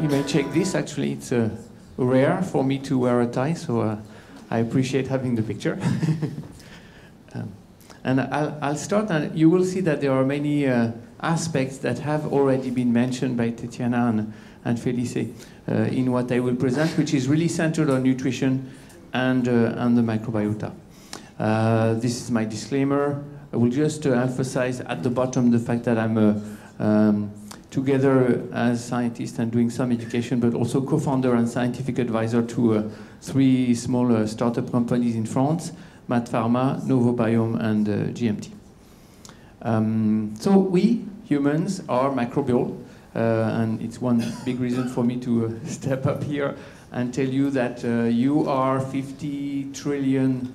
You may check this. Actually, it's rare for me to wear a tie, so I appreciate having the picture. And I'll start, and you will see that there are many aspects that have already been mentioned by Tetiana and Felice in what I will present, which is really centered on nutrition and the microbiota. This is my disclaimer. I will just emphasize at the bottom the fact that I'm together as scientist and doing some education, but also co-founder and scientific advisor to 3 small startup companies in France, Mat Pharma, Novobiome, and GMT. So we, humans, are microbial, and it's one big reason for me to step up here and tell you that you are 50 trillion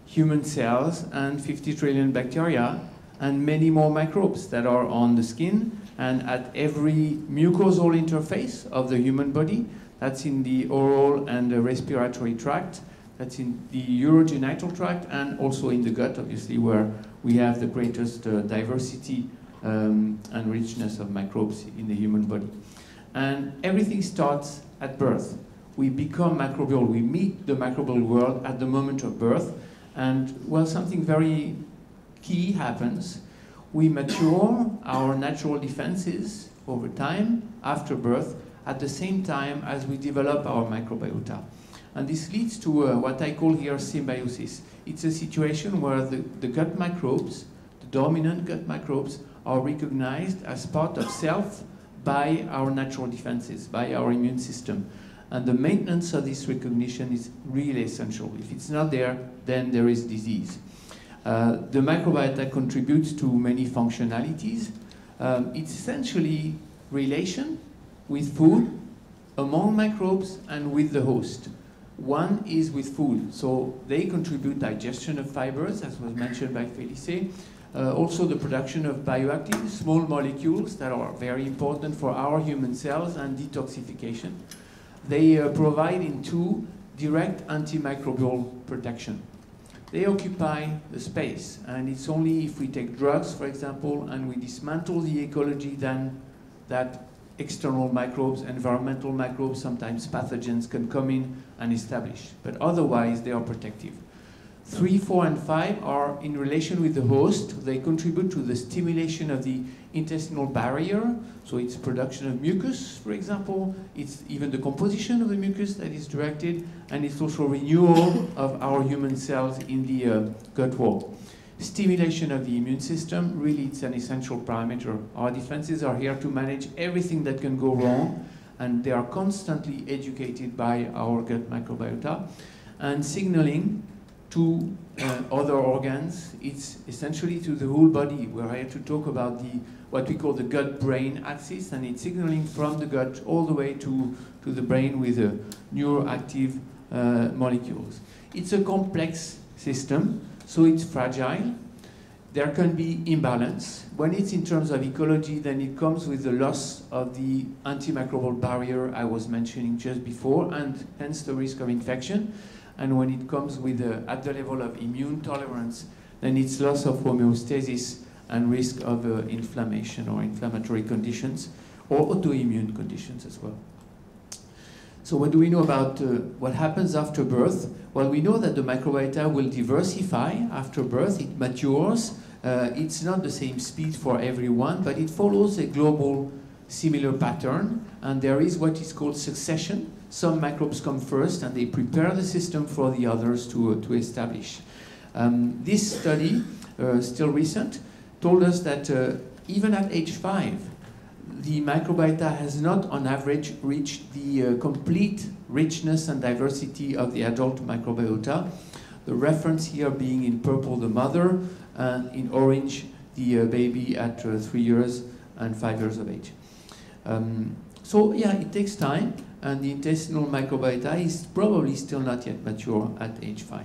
human cells and 50 trillion bacteria and many more microbes that are on the skin and at every mucosal interface of the human body. That's in the oral and the respiratory tract. That's in the urogenital tract and also in the gut, obviously, where we have the greatest diversity and richness of microbes in the human body. And everything starts at birth. We become microbial. We meet the microbial world at the moment of birth. And, well, something very key happens. We mature our natural defenses over time after birth at the same time as we develop our microbiota. And this leads to what I call here symbiosis. It's a situation where the gut microbes, the dominant gut microbes, are recognized as part of self by our natural defenses, by our immune system. And the maintenance of this recognition is really essential. If it's not there, then there is disease. The microbiota contributes to many functionalities. It's essentially relation with food, among microbes, and with the host. One is with food, so they contribute digestion of fibers, as was mentioned by Felice. Also the production of bioactive small molecules that are very important for our human cells and detoxification. They provide in 2 direct antimicrobial protection. They occupy the space, and it's only if we take drugs, for example, and we dismantle the ecology, then that external microbes, environmental microbes, sometimes pathogens can come in and establish. But otherwise, they are protective. 3, 4, and 5 are in relation with the host. They contribute to the stimulation of the intestinal barrier. So it's production of mucus, for example. It's even the composition of the mucus that is directed. And it's also renewal of our human cells in the gut wall. Stimulation of the immune system, really it's an essential parameter. Our defenses are here to manage everything that can go wrong, and they are constantly educated by our gut microbiota. And signaling to other organs, it's essentially to the whole body. We're here to talk about what we call the gut-brain axis, and it's signaling from the gut all the way to the brain with neuroactive molecules. It's a complex system. So it's fragile. There can be imbalance. When it's in terms of ecology, then it comes with the loss of the antimicrobial barrier I was mentioning just before, and hence the risk of infection. And when it comes with at the level of immune tolerance, then it's loss of homeostasis and risk of inflammation or inflammatory conditions, or autoimmune conditions as well. So what do we know about what happens after birth? Well, we know that the microbiota will diversify after birth. It matures. It's not the same speed for everyone, but it follows a global similar pattern. And there is what is called succession. Some microbes come first, and they prepare the system for the others to establish. This study, still recent, told us that even at age 5, the microbiota has not, on average, reached the complete richness and diversity of the adult microbiota. The reference here being in purple the mother, and in orange the baby at 3 years and 5 years of age. So yeah, it takes time, and the intestinal microbiota is probably still not yet mature at age 5.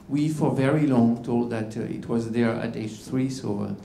We, for very long, told that it was there at age 3, so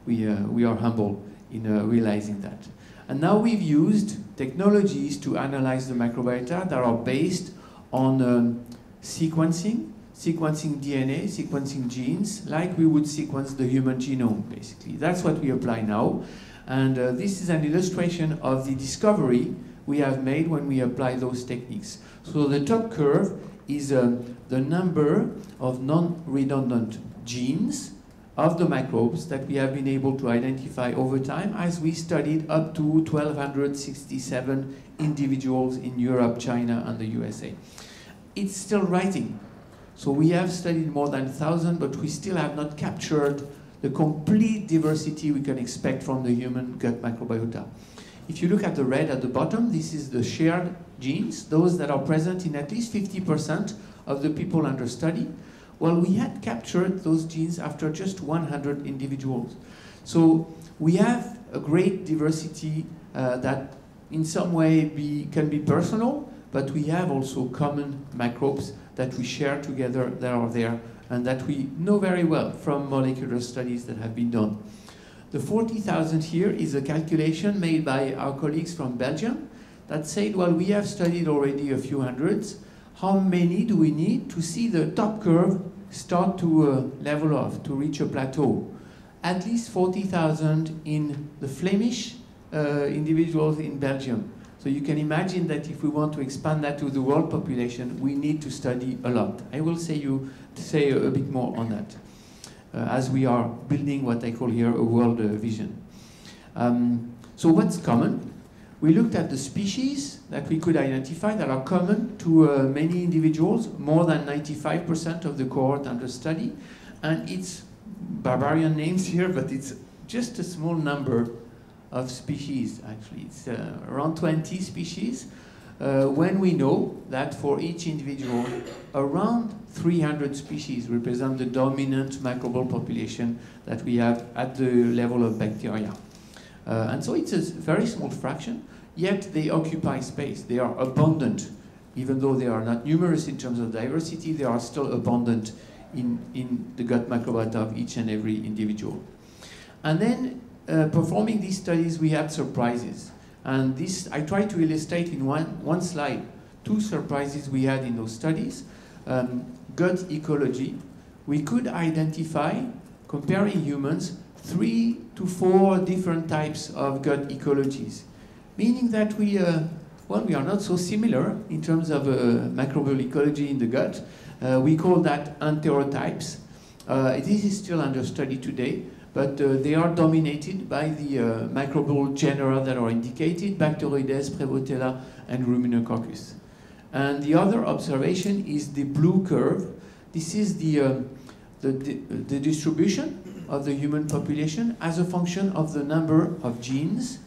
we are humble in realizing that. And now we've used technologies to analyze the microbiota that are based on sequencing DNA, sequencing genes, like we would sequence the human genome, basically. That's what we apply now. And this is an illustration of the discovery we have made when we apply those techniques. So the top curve is the number of non-redundant genes of the microbes that we have been able to identify over time as we studied up to 1,267 individuals in Europe, China, and the USA. It's still rising. So we have studied more than 1,000, but we still have not captured the complete diversity we can expect from the human gut microbiota. If you look at the red at the bottom, this is the shared genes, those that are present in at least 50% of the people under study. Well, we had captured those genes after just 100 individuals. So we have a great diversity that in some way can be personal, but we have also common microbes that we share together that are there and that we know very well from molecular studies that have been done. The 40,000 here is a calculation made by our colleagues from Belgium that said, well, we have studied already a few hundreds. How many do we need to see the top curve start to level off, to reach a plateau? At least 40,000 in the Flemish individuals in Belgium. So you can imagine that if we want to expand that to the world population, we need to study a lot. I will say a bit more on that as we are building what I call here a world vision. So what's common? We looked at the species that we could identify that are common to many individuals, more than 95% of the cohort under study. And it's barbarian names here, but it's just a small number of species, actually. It's around 20 species, when we know that for each individual, around 300 species represent the dominant microbial population that we have at the level of bacteria. And so it's a very small fraction, yet they occupy space. They are abundant. Even though they are not numerous in terms of diversity, they are still abundant in the gut microbiota of each and every individual. And then, performing these studies, we had surprises. And this, I try to illustrate in one slide, two surprises we had in those studies. Gut ecology. We could identify, comparing humans, 3 to 4 different types of gut ecologies, meaning that we are not so similar in terms of microbial ecology in the gut. We call that enterotypes. This is still under study today, but they are dominated by the microbial genera that are indicated, Bacteroides, Prevotella, and Ruminococcus. And the other observation is the blue curve. This is the distribution of the human population as a function of the number of genes,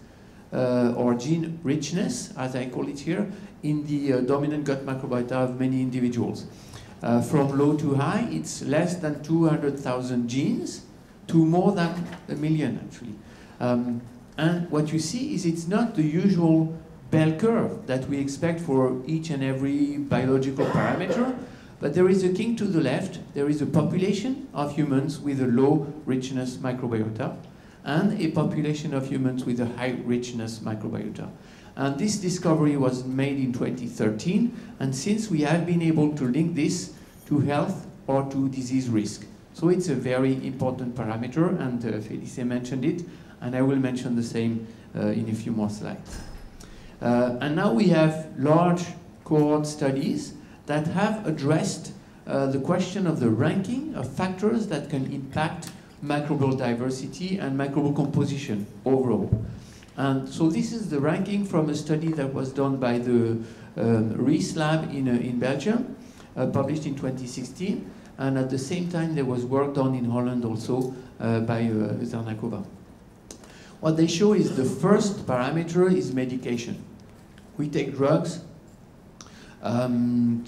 or gene richness, as I call it here, in the dominant gut microbiota of many individuals. From low to high, it's less than 200,000 genes to more than 1 million, actually. And what you see is it's not the usual bell curve that we expect for each and every biological parameter, but there is a king to the left. There is a population of humans with a low richness microbiota and a population of humans with a high richness microbiota. And this discovery was made in 2013, and since we have been able to link this to health or to disease risk. So it's a very important parameter, and Félicie mentioned it, and I will mention the same in a few more slides. And now we have large cohort studies that have addressed the question of the ranking of factors that can impact microbial diversity and microbial composition overall. And so this is the ranking from a study that was done by the Rees lab in Belgium, published in 2016. And at the same time, there was work done in Holland also by Zernakova. What they show is the first parameter is medication. We take drugs, proton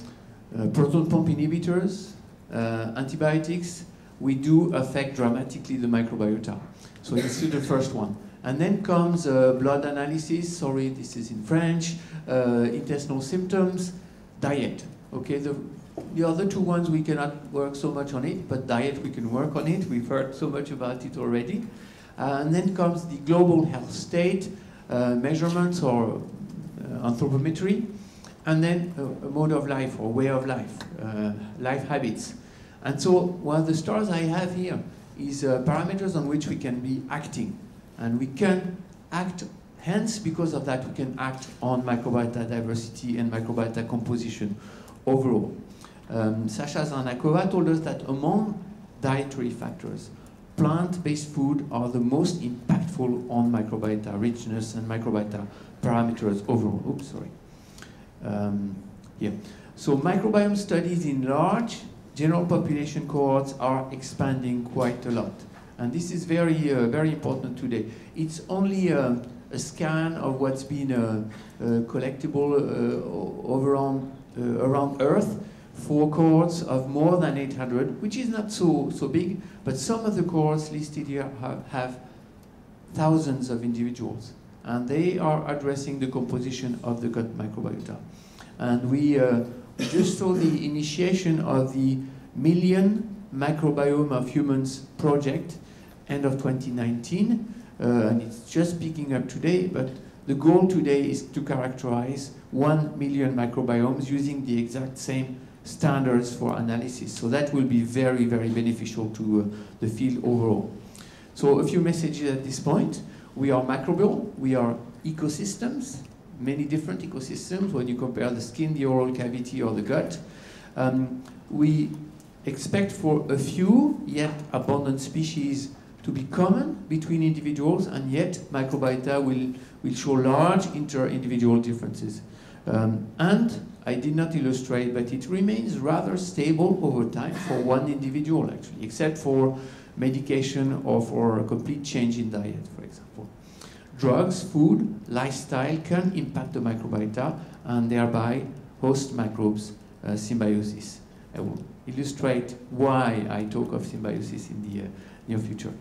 pump inhibitors, antibiotics. We do affect dramatically the microbiota. So this is the first one. And then comes blood analysis, sorry, this is in French, intestinal symptoms, diet. Okay, the other two ones we cannot work so much on it, but diet we can work on it. We've heard so much about it already. And then comes the global health state, measurements or anthropometry, and then a mode of life or way of life, life habits. And so one of the stars I have here is parameters on which we can be acting. And we can act Hence, because of that, we can act on microbiota diversity and microbiota composition overall. Sasha Zarnakova told us that among dietary factors, plant-based food are the most impactful on microbiota richness and microbiota parameters overall. Oops, sorry. Here. So microbiome studies in large general population cohorts are expanding quite a lot. And this is very, very important today. It's only a scan of what's been collectible around Earth for cohorts of more than 800, which is not so big, but some of the cohorts listed here have thousands of individuals, and they are addressing the composition of the gut microbiota. And we just saw the initiation of the Million Microbiome of Humans project, end of 2019, and it's just picking up today, but the goal today is to characterize 1 million microbiomes using the exact same standards for analysis. So that will be very, very beneficial to the field overall. So a few messages at this point. We are microbial, we are ecosystems, many different ecosystems when you compare the skin, the oral cavity, or the gut. We expect for a few, yet abundant species to be common between individuals, and yet microbiota will show large inter-individual differences. And I did not illustrate, but it remains rather stable over time for one individual, actually, except for medication or for a complete change in diet, for example. Drugs, food, lifestyle can impact the microbiota and thereby host microbes symbiosis. I will illustrate why I talk of symbiosis in the near future.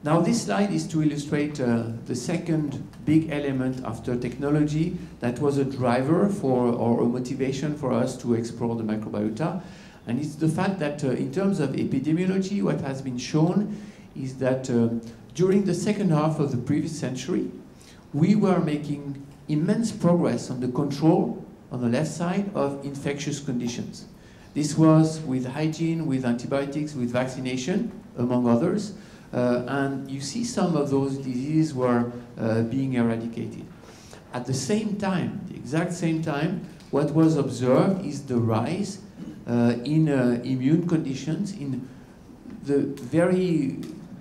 Now this slide is to illustrate the second big element after technology that was a driver for, or a motivation for us to explore the microbiota. And it's the fact that in terms of epidemiology, what has been shown is that during the second half of the previous century, we were making immense progress on the control, on the left side, of infectious conditions. This was with hygiene, with antibiotics, with vaccination, among others. And you see some of those diseases were being eradicated. At the same time, the exact same time, what was observed is the rise in immune conditions, in the very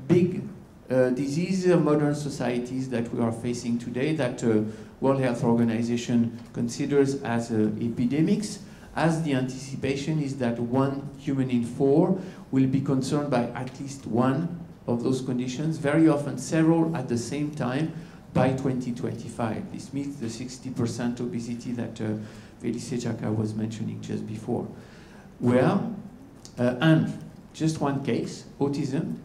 big diseases of modern societies that we are facing today, that World Health Organization considers as epidemics, as the anticipation is that 1 human in 4 will be concerned by at least one of those conditions, very often several at the same time, by 2025. This means the 60% obesity that Felice Chaka was mentioning just before. Well, and just one case, autism.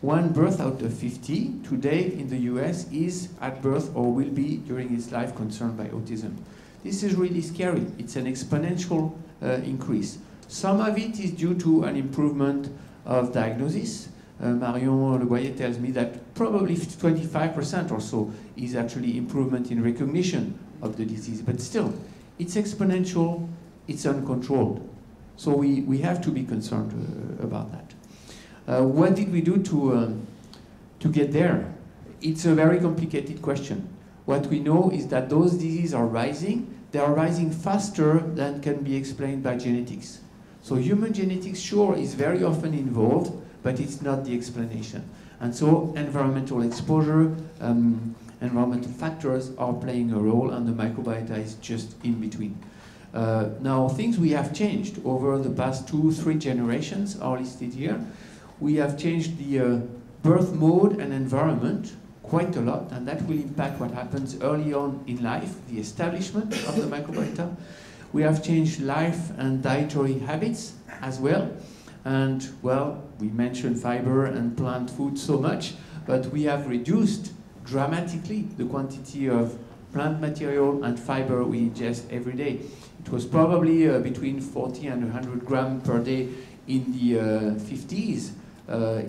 1 birth out of 50 today in the US is at birth or will be during its life concerned by autism. This is really scary. It's an exponential increase. Some of it is due to an improvement of diagnosis. Marion Leboyer tells me that probably 25% or so is actually improvement in recognition of the disease. But still, it's exponential, it's uncontrolled. So we have to be concerned about that. What did we do to get there? It's a very complicated question. What we know is that those diseases are rising. They are rising faster than can be explained by genetics. So human genetics, sure, is very often involved, but it's not the explanation. And so environmental exposure, environmental factors are playing a role, and the microbiota is just in between. Now, things we have changed over the past 2-3 generations are listed here. We have changed the birth mode and environment quite a lot, and that will impact what happens early on in life, the establishment of the microbiota. We have changed life and dietary habits as well. And, well, we mentioned fiber and plant food so much, but we have reduced dramatically the quantity of plant material and fiber we ingest every day. It was probably between 40 and 100 grams per day in the 50s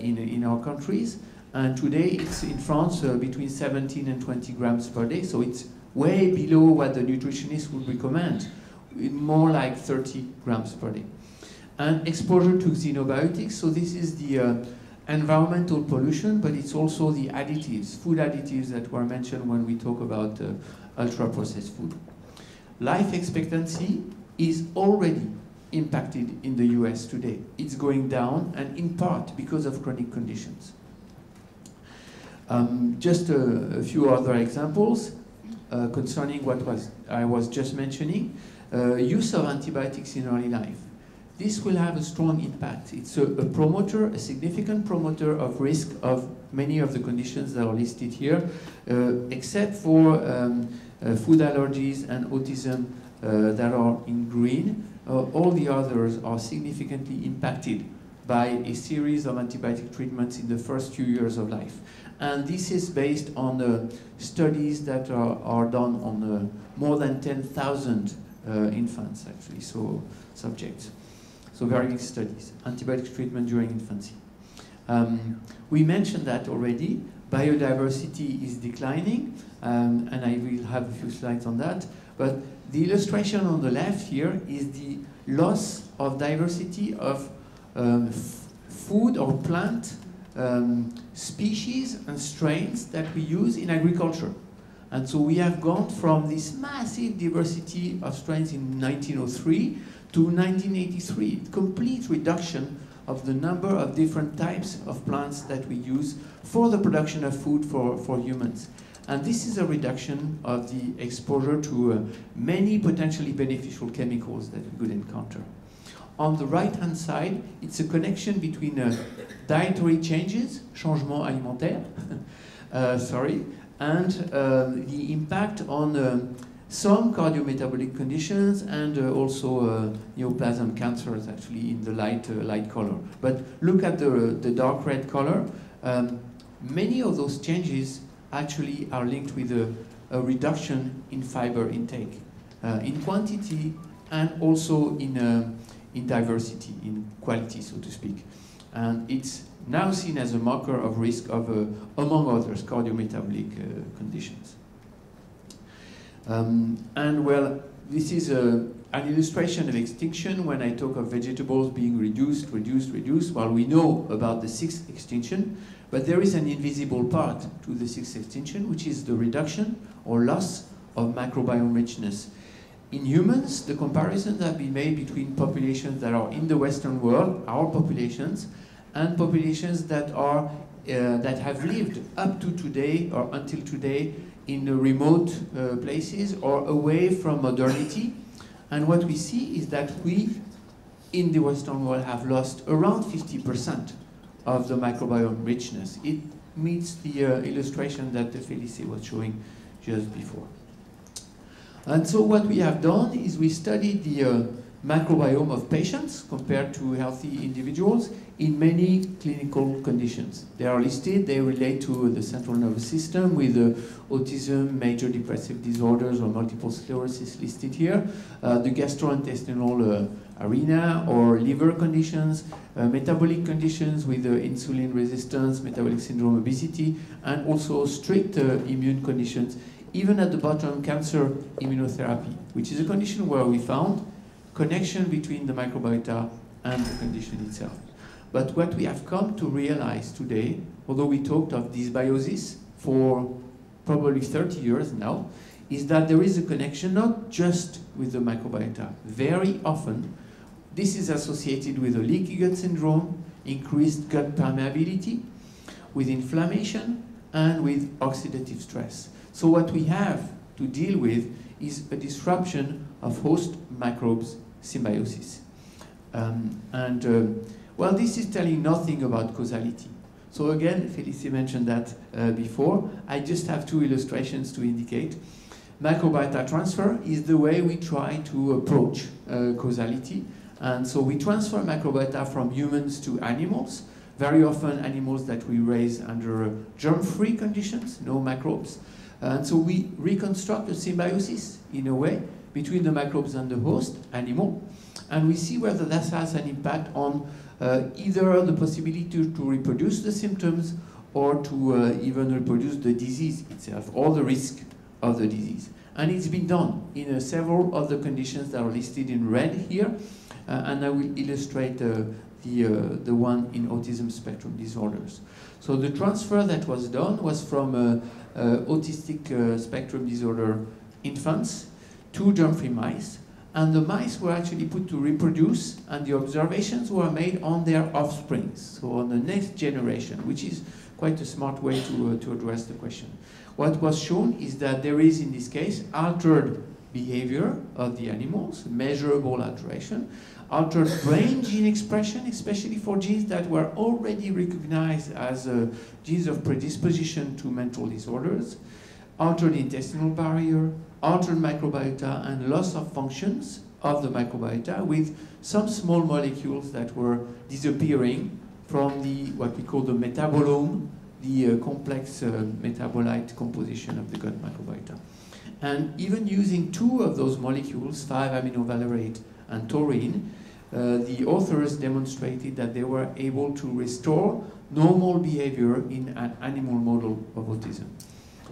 in our countries. And today it's in France between 17 and 20 grams per day, so it's way below what the nutritionist would recommend, more like 30 grams per day. And exposure to xenobiotics, so this is the environmental pollution, but it's also the additives, food additives that were mentioned when we talk about ultra-processed food. Life expectancy is already impacted in the US today. It's going down, and in part because of chronic conditions. Just a few other examples concerning what I was just mentioning. Use of antibiotics in early life. This will have a strong impact. It's a promoter, a significant promoter of risk of many of the conditions that are listed here, except for food allergies and autism that are in green. All the others are significantly impacted by a series of antibiotic treatments in the first few years of life. And this is based on studies that are done on more than 10,000 infants, actually, so subjects. So very big studies, antibiotic treatment during infancy. We mentioned that already. Biodiversity is declining, and I will have a few slides on that. But the illustration on the left here is the loss of diversity of food or plant species and strains that we use in agriculture. And so we have gone from this massive diversity of strains in 1903 to 1983, complete reduction of the number of different types of plants that we use for the production of food for humans. And this is a reduction of the exposure to many potentially beneficial chemicals that we could encounter. On the right-hand side, it's a connection between dietary changes, changement alimentaire, and the impact on some cardiometabolic conditions and also neoplasm cancers, actually, in the light color. But look at the dark red color. Many of those changes actually are linked with a reduction in fiber intake, in quantity and also in diversity, in quality, so to speak. And it's now seen as a marker of risk of, among others, cardiometabolic conditions. And well, this is an illustration of extinction when I talk of vegetables being reduced. Well, we know about the sixth extinction, but there is an invisible part to the sixth extinction, which is the reduction or loss of microbiome richness. In humans, the comparisons have been made between populations that are in the Western world, our populations, and populations that are that have lived up to today or until today in the remote places or away from modernity. And what we see is that we, in the Western world, have lost around 50% of the microbiome richness. It meets the illustration that Felice was showing just before. And so what we have done is we studied the microbiome of patients compared to healthy individuals in many clinical conditions. They are listed, they relate to the central nervous system with autism, major depressive disorders, or multiple sclerosis listed here, the gastrointestinal arena, or liver conditions, metabolic conditions with insulin resistance, metabolic syndrome, obesity, and also strict immune conditions. Even at the bottom, cancer immunotherapy, which is a condition where we found connection between the microbiota and the condition itself. But what we have come to realize today, although we talked of dysbiosis for probably 30 years now, is that there is a connection not just with the microbiota. Very often, this is associated with a leaky gut syndrome, increased gut permeability, with inflammation, and with oxidative stress. So what we have to deal with is a disruption of host microbes symbiosis. Well, this is telling nothing about causality. So again, Felice mentioned that before. I just have two illustrations to indicate. Microbiota transfer is the way we try to approach causality. And so we transfer microbiota from humans to animals, very often animals that we raise under germ-free conditions, no microbes. And so we reconstruct a symbiosis, in a way, between the microbes and the host animal. And we see whether that has an impact on either the possibility to reproduce the symptoms or to even reproduce the disease itself, or the risk of the disease. And it's been done in several of the conditions that are listed in red here. and I will illustrate the one in autism spectrum disorders. So the transfer that was done was from autistic spectrum disorder infants to germ-free mice, and the mice were actually put to reproduce, and the observations were made on their offspring, so on the next generation, which is quite a smart way to address the question. What was shown is that there is, in this case, altered behavior of the animals, measurable alteration, altered brain gene expression, especially for genes that were already recognized as genes of predisposition to mental disorders, altered intestinal barrier, altered microbiota, and loss of functions of the microbiota, with some small molecules that were disappearing from the, what we call the metabolome, the complex metabolite composition of the gut microbiota. And even using two of those molecules, 5-aminovalerate and taurine, the authors demonstrated that they were able to restore normal behavior in an animal model of autism.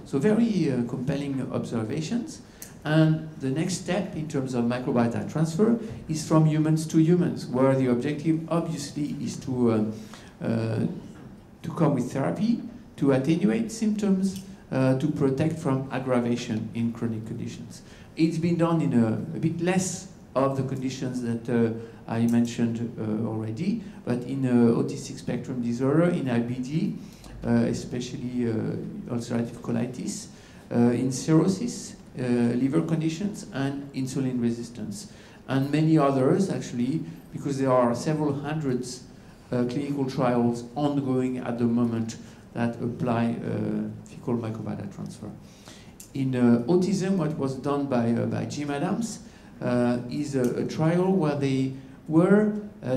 So very compelling observations. And the next step in terms of microbiota transfer is from humans to humans, where the objective obviously is to come with therapy, to attenuate symptoms, to protect from aggravation in chronic conditions. It's been done in a bit less of the conditions that I mentioned already, but in autistic spectrum disorder, in IBD, especially ulcerative colitis, in cirrhosis, liver conditions, and insulin resistance, and many others actually, because there are several hundreds clinical trials ongoing at the moment that apply fecal microbiota transfer. In autism, what was done by Jim Adams is a trial where they were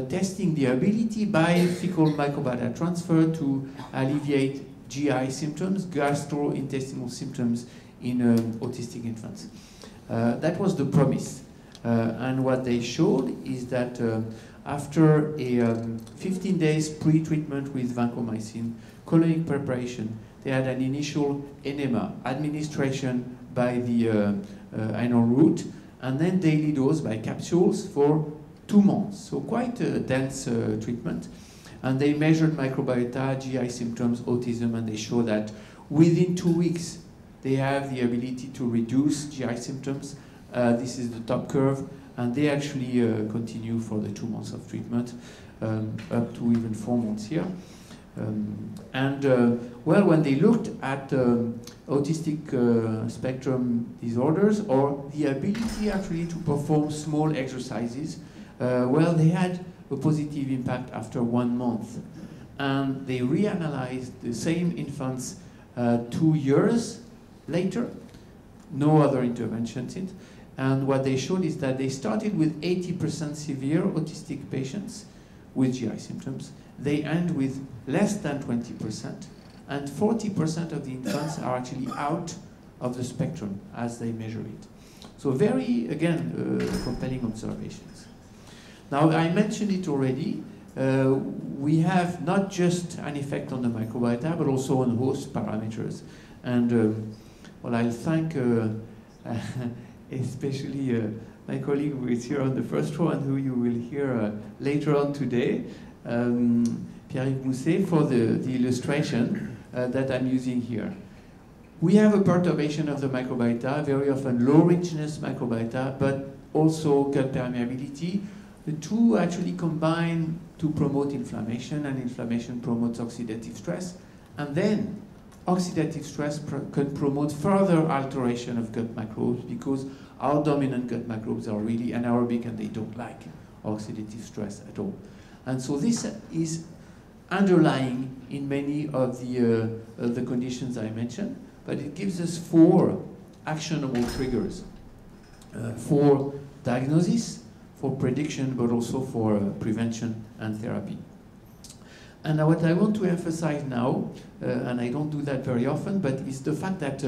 testing the ability by fecal microbiota transfer to alleviate GI symptoms, gastrointestinal symptoms in autistic infants. That was the promise. And what they showed is that after a 15 days pre-treatment with vancomycin, colonic preparation, they had an initial enema, administration by the anal route, and then daily dose by capsules for 2 months. So quite a dense treatment. And they measured microbiota, GI symptoms, autism, and they show that within 2 weeks, they have the ability to reduce GI symptoms. This is the top curve, and they actually continue for the 2 months of treatment, up to even 4 months here. Well, when they looked at autistic spectrum disorders, or the ability actually to perform small exercises, well, they had a positive impact after 1 month. And they reanalyzed the same infants 2 years later, no other interventions in it. And what they showed is that they started with 80% severe autistic patients with GI symptoms. They end with less than 20%, and 40% of the infants are actually out of the spectrum as they measure it. So very, again, compelling observations. Now, I mentioned it already. We have not just an effect on the microbiota, but also on host parameters. And well, I'll thank especially my colleague who is here on the first row and who you will hear later on today, Pierre-Yves Mousset, for the illustration that I'm using here. We have a perturbation of the microbiota, very often low richness microbiota, but also gut permeability. The two actually combine to promote inflammation, and inflammation promotes oxidative stress. And then oxidative stress can promote further alteration of gut microbes, because our dominant gut microbes are really anaerobic and they don't like oxidative stress at all. And so this is underlying in many of the conditions I mentioned, but it gives us 4 actionable triggers for diagnosis, for prediction, but also for prevention and therapy. And what I want to emphasize now, and I don't do that very often, but is the fact that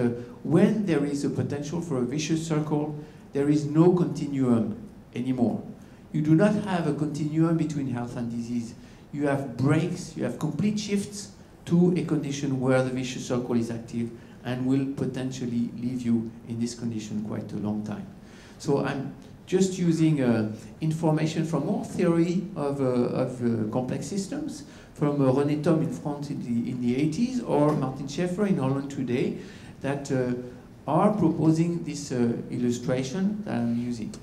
when there is a potential for a vicious circle, there is no continuum anymore. You do not have a continuum between health and disease. You have breaks, you have complete shifts to a condition where the vicious circle is active and will potentially leave you in this condition quite a long time. So I'm just using information from more theory of complex systems, from René Thom in France in the 80s, or Martin Schaeffer in Holland today, that are proposing this illustration that I'm using.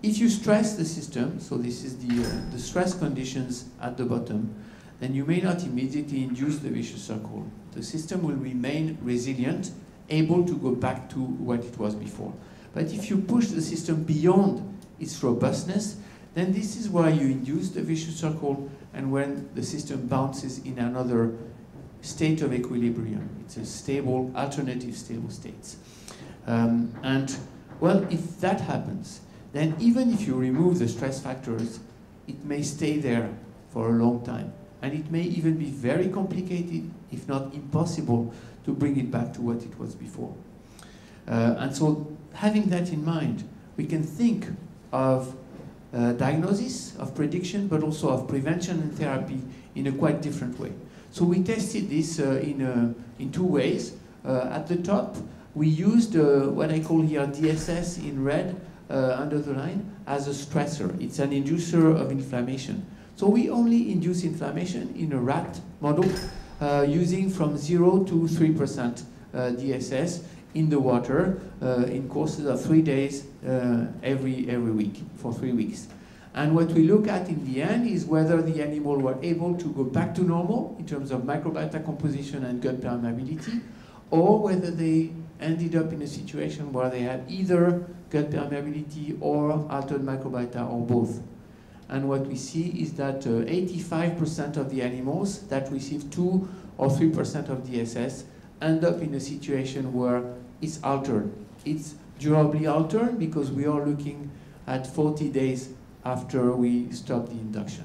If you stress the system, so this is the stress conditions at the bottom, then you may not immediately induce the vicious circle. The system will remain resilient, able to go back to what it was before. But if you push the system beyond its robustness, then this is where you induce the vicious circle, and when the system bounces in another state of equilibrium. It's a stable, alternative stable states. And well, if that happens, then even if you remove the stress factors, it may stay there for a long time. And it may even be very complicated, if not impossible, to bring it back to what it was before. And so, having that in mind, we can think of diagnosis, of prediction, but also of prevention and therapy in a quite different way. So we tested this in two ways. At the top, we used what I call here DSS in red under the line as a stressor. It's an inducer of inflammation. So we only induce inflammation in a rat model using from 0 to 3% DSS in the water in courses of 3 days every week for 3 weeks. And what we look at in the end is whether the animal were able to go back to normal in terms of microbiota composition and gut permeability, or whether they ended up in a situation where they had either gut permeability or altered microbiota or both. And what we see is that 85% of the animals that receive 2 or 3% of DSS end up in a situation where it's altered. It's durably altered because we are looking at 40 days after we stop the induction.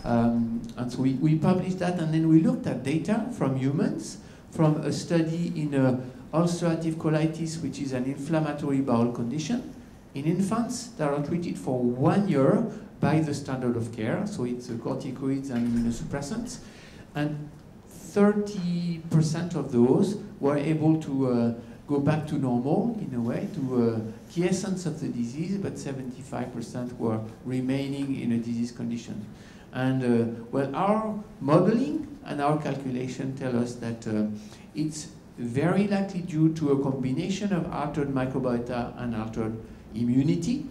And so we published that, and then we looked at data from humans, from a study in ulcerative colitis, which is an inflammatory bowel condition, in infants that are treated for 1 year by the standard of care, so it's corticoids and immunosuppressants, and 30% of those were able to go back to normal, in a way, to quiescence of the disease, but 75% were remaining in a disease condition. And well, our modeling and our calculation tell us that it's very likely due to a combination of altered microbiota and altered immunity.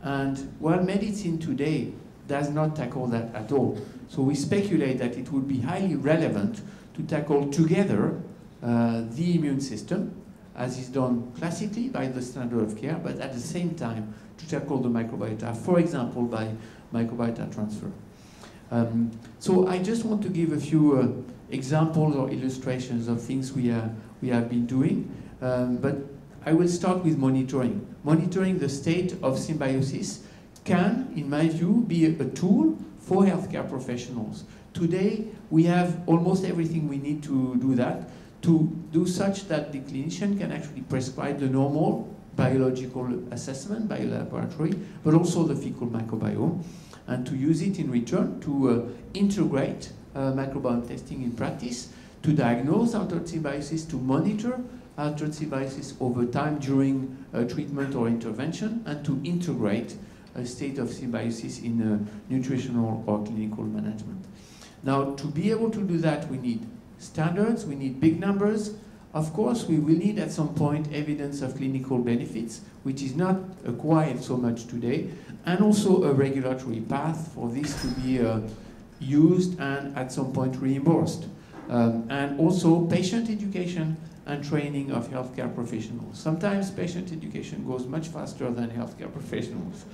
And well, medicine today does not tackle that at all. So we speculate that it would be highly relevant to tackle together the immune system, as is done classically by the standard of care, but at the same time to tackle the microbiota, for example, by microbiota transfer. So I just want to give a few examples or illustrations of things we have been doing, but I will start with monitoring. Monitoring the state of symbiosis can, in my view, be a tool for healthcare professionals. Today, we have almost everything we need to do that, to do such that the clinician can actually prescribe the normal biological assessment by laboratory, but also the fecal microbiome, and to use it in return to integrate microbiome testing in practice, to diagnose altered symbiosis, to monitor altered symbiosis over time during treatment or intervention, and to integrate a state of symbiosis in nutritional or clinical management. Now, to be able to do that, we need standards, we need big numbers. Of course, we will need at some point evidence of clinical benefits, which is not acquired so much today, and also a regulatory path for this to be used and at some point reimbursed. And also patient education and training of healthcare professionals. Sometimes patient education goes much faster than healthcare professionals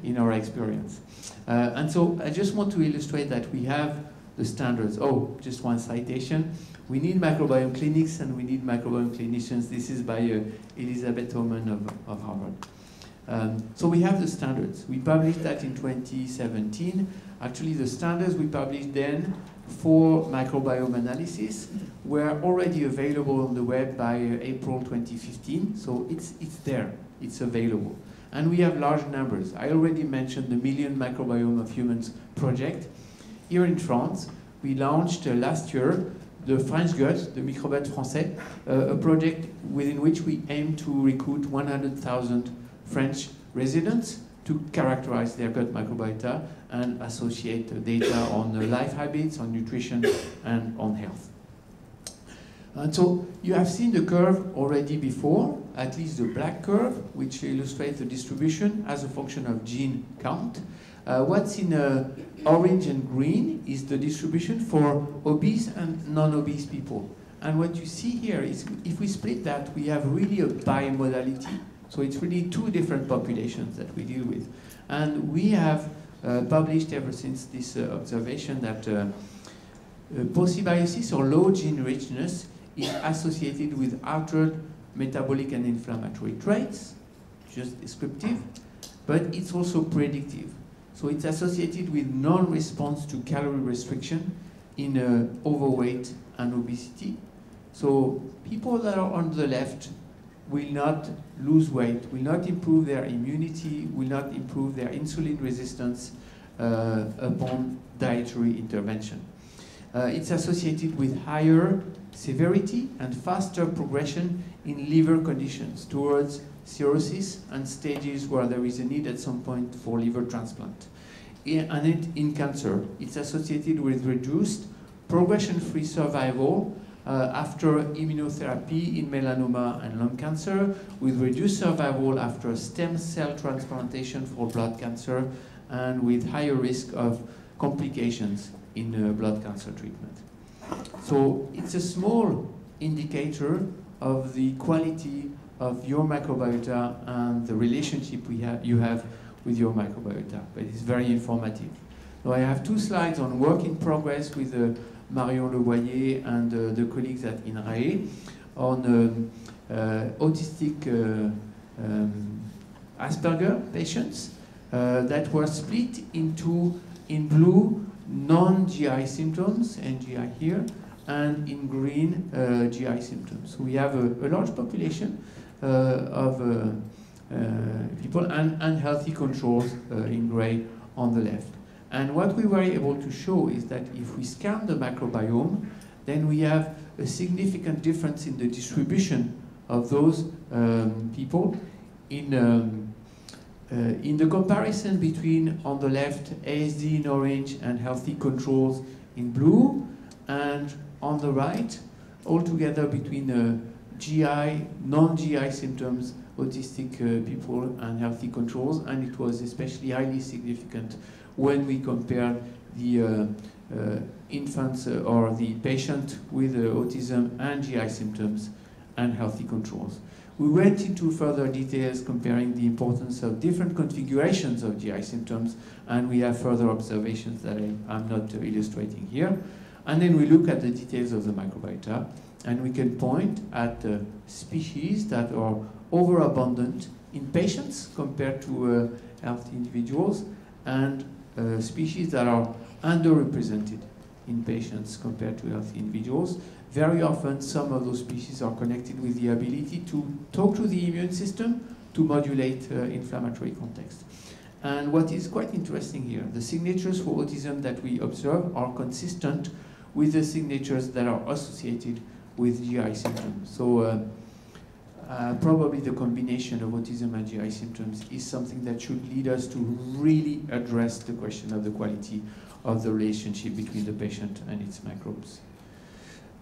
in our experience. And so I just want to illustrate that we have the standards. Oh, just one citation. We need microbiome clinics and we need microbiome clinicians. This is by Elizabeth Homan of Harvard. So we have the standards. We published that in 2017. Actually, the standards we published then for microbiome analysis were already available on the web by April 2015. So it's there, it's available. And we have large numbers. I already mentioned the Million Microbiome of Humans project. Here in France, we launched last year the French Gut, the microbiote français, a project within which we aim to recruit 100,000 French residents to characterize their gut microbiota and associate data on life habits, on nutrition, and on health. And so you have seen the curve already before, at least the black curve, which illustrates the distribution as a function of gene count. What's in orange and green is the distribution for obese and non-obese people. And what you see here is, if we split that, we have really a bimodality. So it's really two different populations that we deal with. And we have published ever since this observation that postbiosis or low gene richness is associated with altered metabolic and inflammatory traits, just descriptive, but it's also predictive. So it's associated with non-response to calorie restriction in overweight and obesity. So people that are on the left will not lose weight, will not improve their immunity, will not improve their insulin resistance upon dietary intervention. It's associated with higher severity and faster progression in liver conditions towards cirrhosis and stages where there is a need at some point for liver transplant. And in cancer, it's associated with reduced progression-free survival after immunotherapy in melanoma and lung cancer, with reduced survival after stem cell transplantation for blood cancer, and with higher risk of complications in blood cancer treatment. So it's a small indicator of the quality of your microbiota and the relationship you have with your microbiota, but it's very informative. So I have two slides on work in progress with Marion Levoyer and the colleagues at INRAE on autistic Asperger patients that were split into, in blue, non-GI symptoms, NGI here, and in green, GI symptoms. So we have a large population of people and healthy controls in gray on the left. And what we were able to show is that if we scan the microbiome, then we have a significant difference in the distribution of those people in the comparison between, on the left, ASD in orange and healthy controls in blue, and on the right, altogether between GI, non-GI symptoms, autistic people and healthy controls, and it was especially highly significant when we compared the infants or the patient with autism and GI symptoms and healthy controls. We went into further details comparing the importance of different configurations of GI symptoms, and we have further observations that I'm not illustrating here. And then we look at the details of the microbiota, and we can point at species that are overabundant in patients compared to healthy individuals, and species that are underrepresented in patients compared to healthy individuals. Very often, some of those species are connected with the ability to talk to the immune system to modulate inflammatory context. And what is quite interesting here, the signatures for autism that we observe are consistent with the signatures that are associated with GI symptoms. So probably the combination of autism and GI symptoms is something that should lead us to really address the question of the quality of the relationship between the patient and its microbes.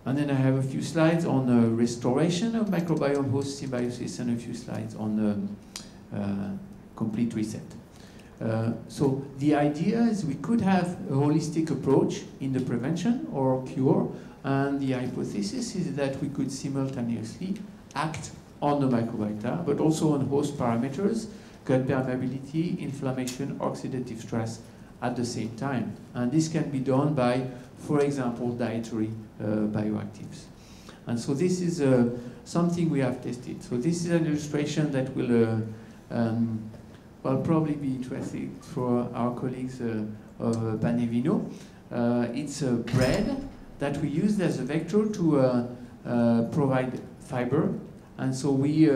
And then I have a few slides on the restoration of microbiome host symbiosis and a few slides on the complete reset. So the idea is we could have a holistic approach in the prevention or cure, and the hypothesis is that we could simultaneously act on the microbiota, but also on host parameters, gut permeability, inflammation, oxidative stress at the same time. And this can be done by, for example, dietary bioactives. And so this is something we have tested. So this is an illustration that will probably be interesting for our colleagues of Panevino. It's a bread that we used as a vector to provide fiber. And so we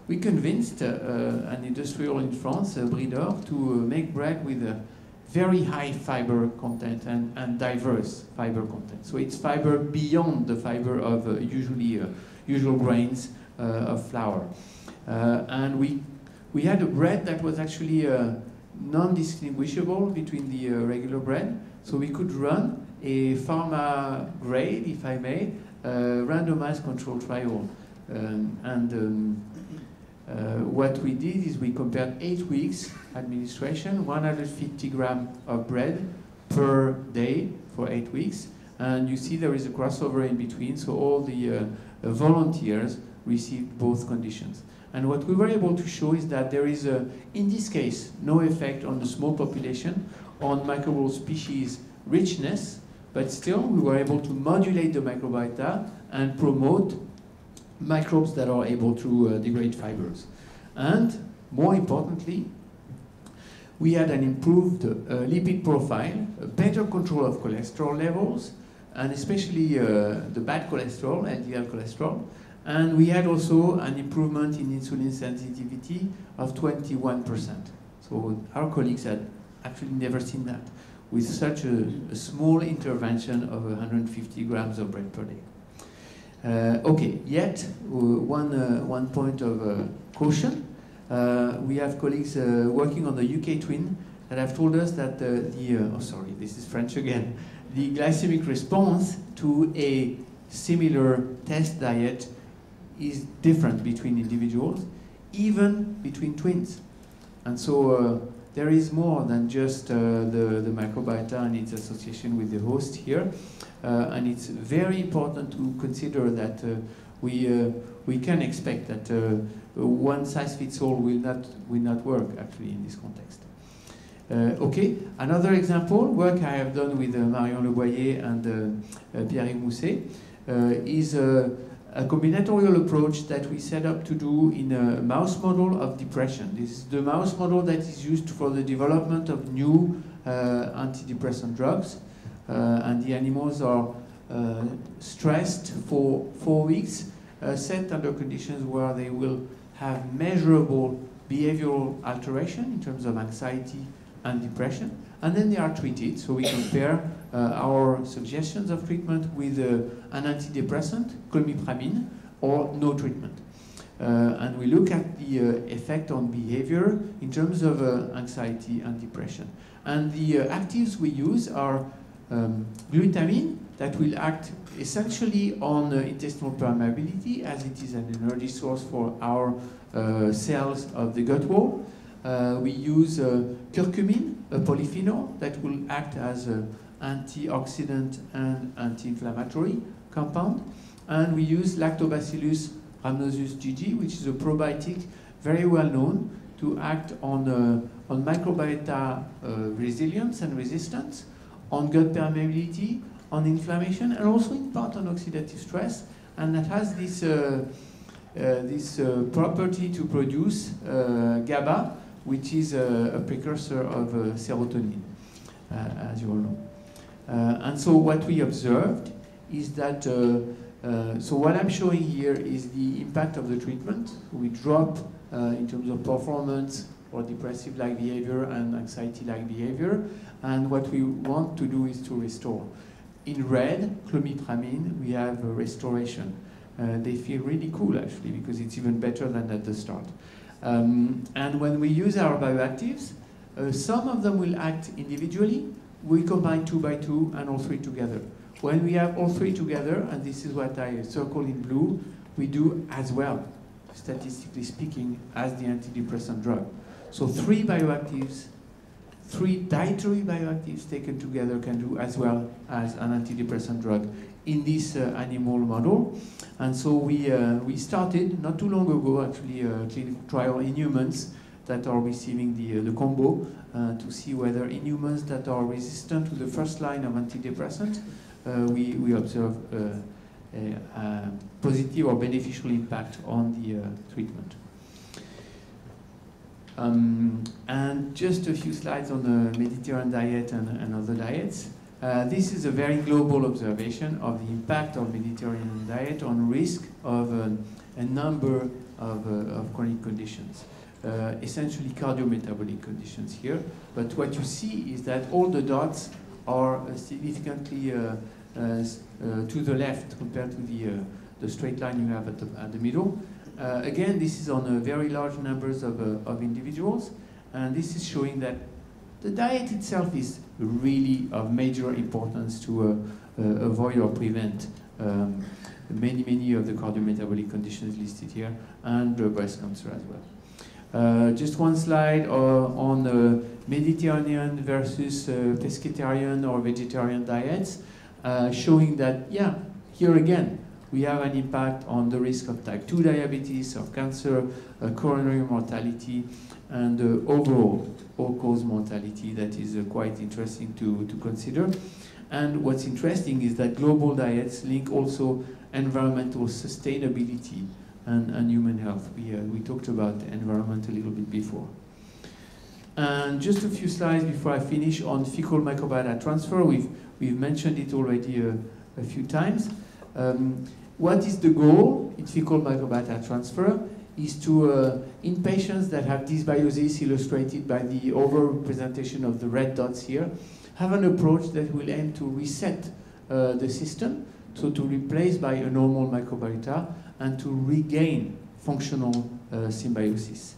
convinced an industrial in France, a breeder, to make bread with a very high fiber content and diverse fiber content. So it's fiber beyond the fiber of usual grains of flour. And we We had a bread that was actually non-distinguishable between the regular bread, so we could run a pharma grade, if I may, randomized control trial. What we did is we compared 8 weeks administration, 150 grams of bread per day for 8 weeks, and you see there is a crossover in between, so all the volunteers received both conditions. And what we were able to show is that there is, in this case, no effect on the small population on microbial species richness, but still we were able to modulate the microbiota and promote microbes that are able to degrade fibers. And more importantly, we had an improved lipid profile, a better control of cholesterol levels, and especially the bad cholesterol, LDL cholesterol. And we had also an improvement in insulin sensitivity of 21%. So our colleagues had actually never seen that with such a small intervention of 150 grams of bread per day. Okay, yet one point of caution. We have colleagues working on the UK twin that have told us that sorry, this is French again, the glycemic response to a similar test diet is different between individuals, even between twins. And so there is more than just the microbiota and its association with the host here. And it's very important to consider that we can expect that one size fits all will not work actually in this context. Okay, another example, work I have done with Marion Leboyer and Pierre Mousset is a combinatorial approach that we set up to do in a mouse model of depression. This is the mouse model that is used for the development of new antidepressant drugs. And the animals are stressed for 4 weeks, set under conditions where they will have measurable behavioral alteration in terms of anxiety and depression. And then they are treated, so we compare our suggestions of treatment with an antidepressant, clomipramine, or no treatment. And we look at the effect on behavior in terms of anxiety and depression. And the actives we use are glutamine, that will act essentially on intestinal permeability, as it is an energy source for our cells of the gut wall. We use curcumin, a polyphenol that will act as an antioxidant and anti-inflammatory compound. And we use Lactobacillus rhamnosus GG, which is a probiotic very well known to act on microbiota resilience and resistance, on gut permeability, on inflammation, and also in part on oxidative stress. And that has this property to produce GABA, which is a precursor of serotonin, as you all know. And so what we observed is that, so what I'm showing here is the impact of the treatment. We drop in terms of performance or depressive-like behavior and anxiety-like behavior. And what we want to do is to restore. In red, clomipramine, we have a restoration. They feel really cool, actually, because it's even better than at the start. And when we use our bioactives, some of them will act individually. We combine 2 by 2 and all 3 together. When we have all 3 together, and this is what I circle in blue, we do as well, statistically speaking, as the antidepressant drug. So 3 bioactives, 3 dietary bioactives taken together can do as well as an antidepressant drug in this animal model. And so we started not too long ago actually a clinical trial in humans that are receiving the combo to see whether in humans that are resistant to the first line of antidepressant we observe a positive or beneficial impact on the treatment. And just a few slides on the Mediterranean diet and other diets. This is a very global observation of the impact of Mediterranean diet on risk of a number of chronic conditions, essentially cardiometabolic conditions here. But what you see is that all the dots are significantly to the left compared to the straight line you have at the middle. Again, this is on very large numbers of individuals, and this is showing that the diet itself is really of major importance to avoid or prevent many of the cardiometabolic conditions listed here, and breast cancer as well. Just one slide on Mediterranean versus pescatarian or vegetarian diets, showing that, yeah, here again, we have an impact on the risk of type 2 diabetes, of cancer, coronary mortality, and overall all-cause mortality. That is quite interesting to consider. And what's interesting is that global diets link also environmental sustainability and human health. We talked about environment a little bit before. And just a few slides before I finish on fecal microbiota transfer. We've mentioned it already a few times. What is the goal in fecal microbiota transfer is to, in patients that have dysbiosis illustrated by the overrepresentation of the red dots here, have an approach that will aim to reset the system, so to replace by a normal microbiota and to regain functional symbiosis.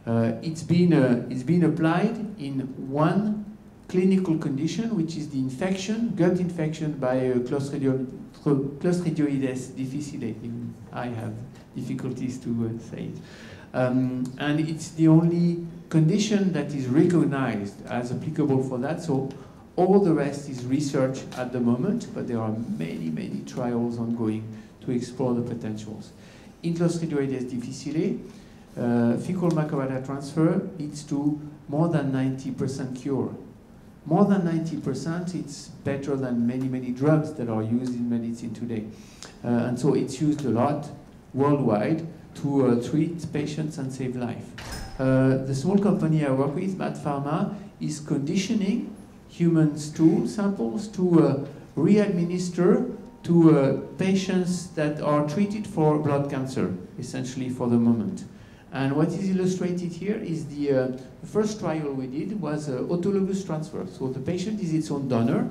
It's been applied in one clinical condition, which is the infection, gut infection by Clostridioides difficile. Even I have difficulties to say it. And it's the only condition that is recognized as applicable for that. So all the rest is research at the moment, but there are many trials ongoing to explore the potentials. In Clostridioides difficile, fecal microbiota transfer leads to more than 90% cure. More than 90%, it's better than many drugs that are used in medicine today. And so it's used a lot worldwide to treat patients and save life. The small company I work with, Mat Pharma, is conditioning human stool samples to re-administer to patients that are treated for blood cancer, essentially for the moment. And what is illustrated here is the first trial we did was autologous transfer. So the patient is its own donor.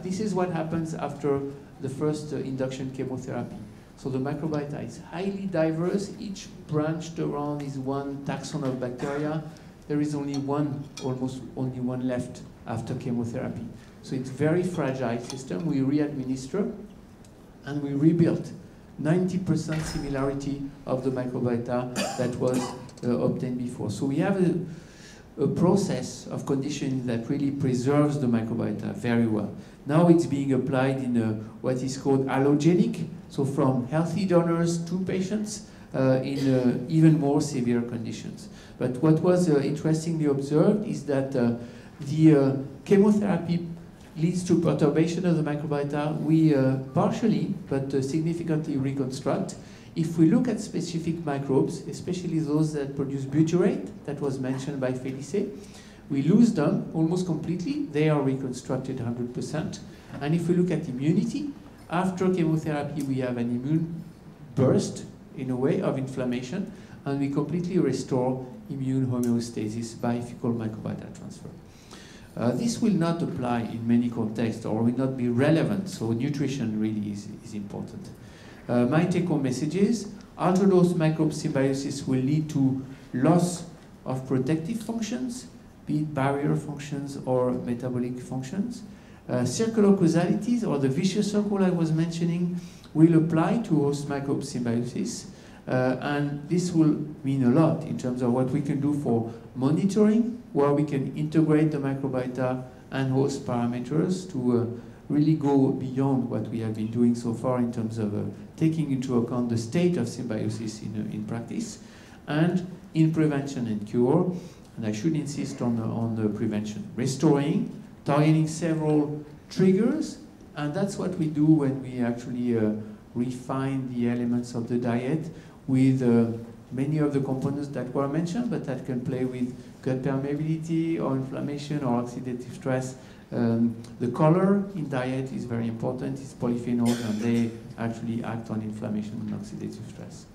This is what happens after the first induction chemotherapy. So the microbiota is highly diverse. Each branched around is one taxon of bacteria. There is only one, almost only one left after chemotherapy. So it's a very fragile system. We re-administer and we rebuilt 90% similarity of the microbiota that was obtained before. So we have a process of conditioning that really preserves the microbiota very well. Now it's being applied in what is called allogenic, so from healthy donors to patients in even more severe conditions. But what was interestingly observed is that the chemotherapy leads to perturbation of the microbiota. We partially, but significantly reconstruct. If we look at specific microbes, especially those that produce butyrate, that was mentioned by Felice, we lose them almost completely. They are reconstructed 100%. And if we look at immunity, after chemotherapy, we have an immune burst, in a way, of inflammation, and we completely restore immune homeostasis by fecal microbiota transfer. This will not apply in many contexts or will not be relevant, so nutrition really is important. My take-home messages: ultra-dose microbe symbiosis will lead to loss of protective functions, be it barrier functions or metabolic functions. Circular causalities, or the vicious circle I was mentioning, will apply to host microbe symbiosis. And this will mean a lot in terms of what we can do for monitoring, where we can integrate the microbiota and host parameters to really go beyond what we have been doing so far in terms of taking into account the state of symbiosis in practice, and in prevention and cure. And I should insist on the prevention, restoring, targeting several triggers, and that's what we do when we actually refine the elements of the diet with many of the components that were mentioned, but that can play with gut permeability or inflammation or oxidative stress. The color in diet is very important. It's polyphenols, and they actually act on inflammation and oxidative stress.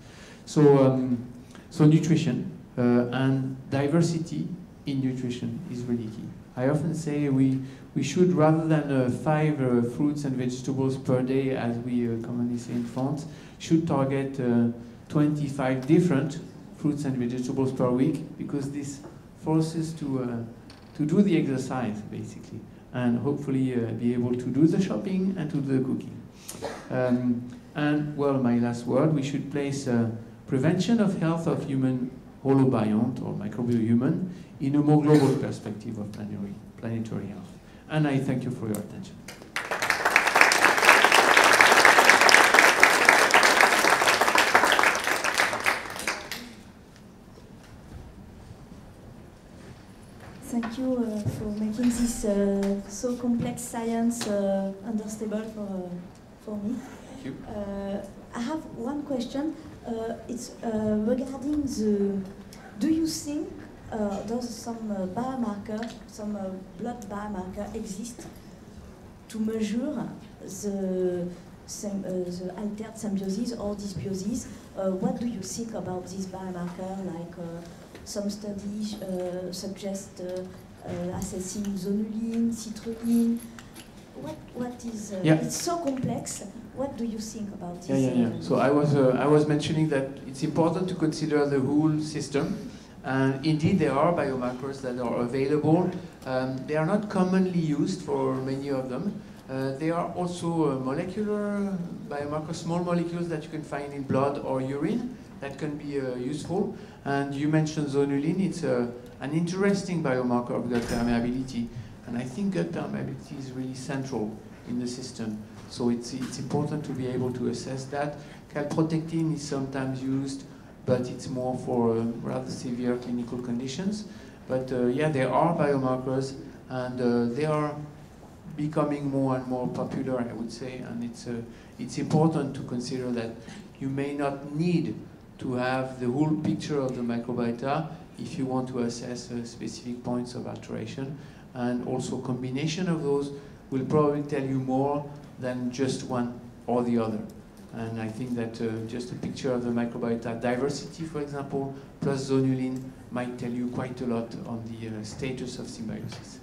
So nutrition and diversity in nutrition is really key. I often say we should, rather than 5 fruits and vegetables per day, as we commonly say in France, should target 25 different fruits and vegetables per week, because this forces to do the exercise, basically, and hopefully be able to do the shopping and to do the cooking. And, well, my last word, we should place prevention of health of human holobiont, or microbial human, in a more global perspective of planetary health. And I thank you for your attention. Thank you for making this so complex science understandable for me. Thank you. I have one question. It's regarding the. Do you think does some biomarker, some blood biomarker exist to measure the altered symbiosis or dysbiosis? What do you think about this biomarker? Like some studies suggest assessing zonulin, citrulline. What is? It's so complex. What do you think about this? Yeah. So I was mentioning that it's important to consider the whole system, and indeed there are biomarkers that are available. They are not commonly used for many of them. There are also molecular biomarkers, small molecules that you can find in blood or urine that can be useful. And you mentioned zonulin. It's an interesting biomarker of gut permeability, and I think gut permeability is really central in the system. So it's important to be able to assess that. Calprotectin is sometimes used, but it's more for rather severe clinical conditions. But yeah, there are biomarkers, and they are becoming more and more popular, I would say. And it's important to consider that you may not need to have the whole picture of the microbiota if you want to assess specific points of alteration. And also combination of those will probably tell you more than just one or the other. And I think that just a picture of the microbiota diversity, for example, plus zonulin might tell you quite a lot on the status of symbiosis.